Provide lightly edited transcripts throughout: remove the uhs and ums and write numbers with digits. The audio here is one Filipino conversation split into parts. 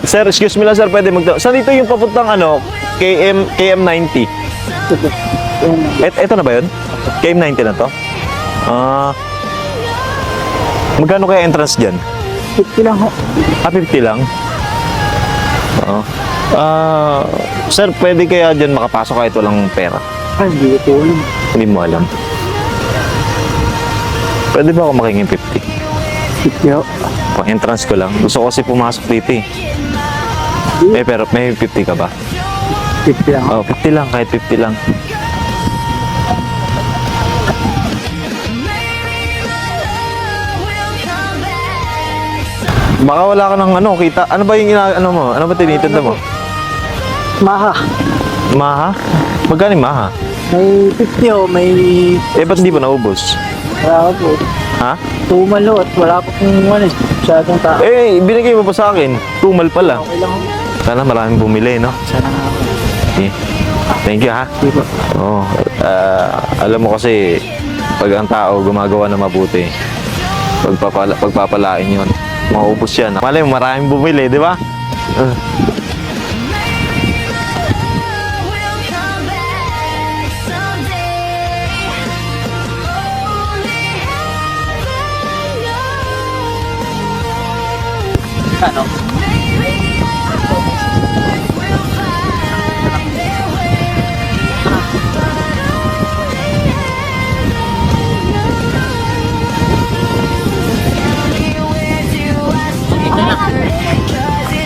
Sir, excuse me lang sir, pwede saan dito yung papuntang ano, KM90? Ito na ba yun? KM90 na to? Magkano kaya entrance dyan? 50 lang ho. 50 lang? Oo. Sir, pwede kaya dyan makapasok kahit walang pera? Ay, hindi ko alam. Hindi mo alam. Pwede ba ako makingin 50? 50 ho. Pang entrance ko lang. Gusto ko kasi pumasok dito eh. Pero may 50 ka ba? 50 lang ho. 50 lang, kahit 50 lang. Baka wala ka ng ano, kita. Ano ba yung ano mo? Ano ba tinitinda mo? Maha. Maha? Magkano yung maha? May 50 ho, may... Ba't di pa naubos? Wala po. Ha? Tumal ho at wala pa kung ano, masyadong tao. Binigay mo pa sa akin. Tumal pala. Okay lang ho. Sana maraming bumili, no? Sana nga ho. Okay. Thank you, ha? Hindi po. Oo. Alam mo kasi, pag ang tao gumagawa na mabuti, pagpapalain yun, maubos yan. Malay mo, maraming bumili, di ba? Ano?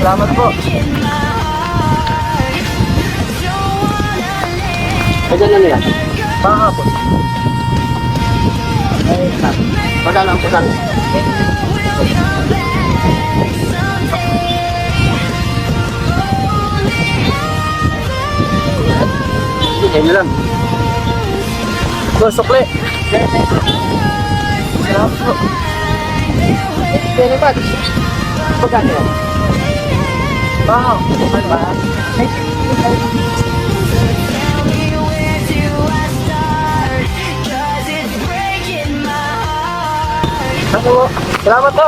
Salamat po. Kaya na nila? Baka po. Pagkano ang pagkano? Kaya na lang. Sukli. Salamat po. Very much. Pagkano yan? Wow, ano ba? Ano? Salamat po.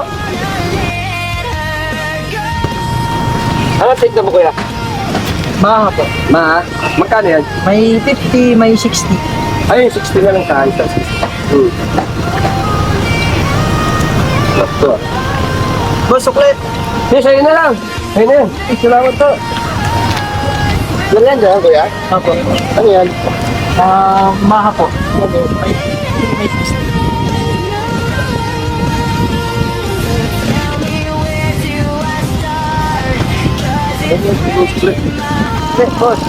Ano tignan mo kuya? Maha po. Maha? Magkano yan? May 50, may 60. Ay, 60 na lang tayo. 60. Ito. Boss, suklit. Yes, ayun na lang. Ayun na yan. Salamat po. Yan yan dyan, kuya? Apo. Ano yan? Maha po. May 60. Boss. Boss.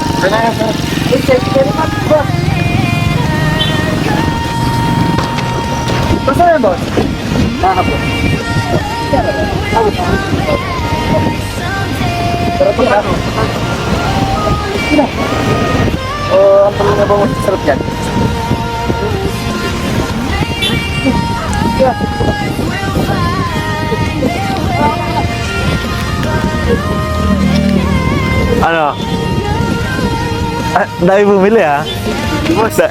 Basta yan, boss? Maha po. Pero po ano? Ang pamilya ba mo sarap yan? Ano? Dahil bumili, ha?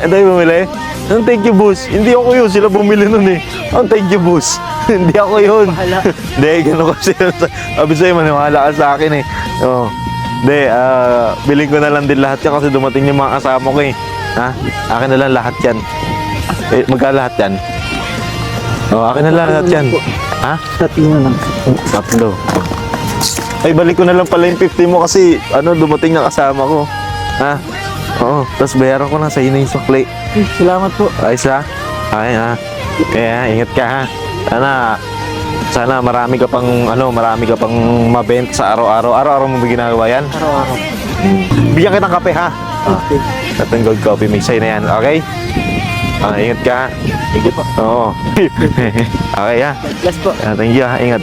Dahil bumili? Ang thank you, boss. Hindi ako yun. Sila bumili nun eh. Ang thank you, boss. Hindi ako yun. Hindi, gano'n kasi yun. Sabi sa'yo, maniwala ka sa akin eh. Oo. Hindi, bilhin ko na lang din lahat yan kasi dumating yung mga kasama ko eh. Ha? Akin na lang lahat yan. Magkalahat yan? Oo, akin na lang lahat yan. Ha? Tatlo na lang. Tatlo. Ay, balik ko na lang pala yung 50 mo kasi dumating na kasama ko. Ha? Oo, tapos bayaran ko na sa inyo yung sukli. Salamat po. Ayos ha? Ay ha? Kaya ingat ka ha? Sana marami ka pang mabenta sa araw-araw. Araw-araw mo ba ginagawa yan? Araw-araw. Bigyan kitang kape ha? Okay. At gold coffee mix sa'yo na yan, okay? Ingat ka ha? Sige po. Oo. Okay ha? Bless po. Thank you ha? Ingat.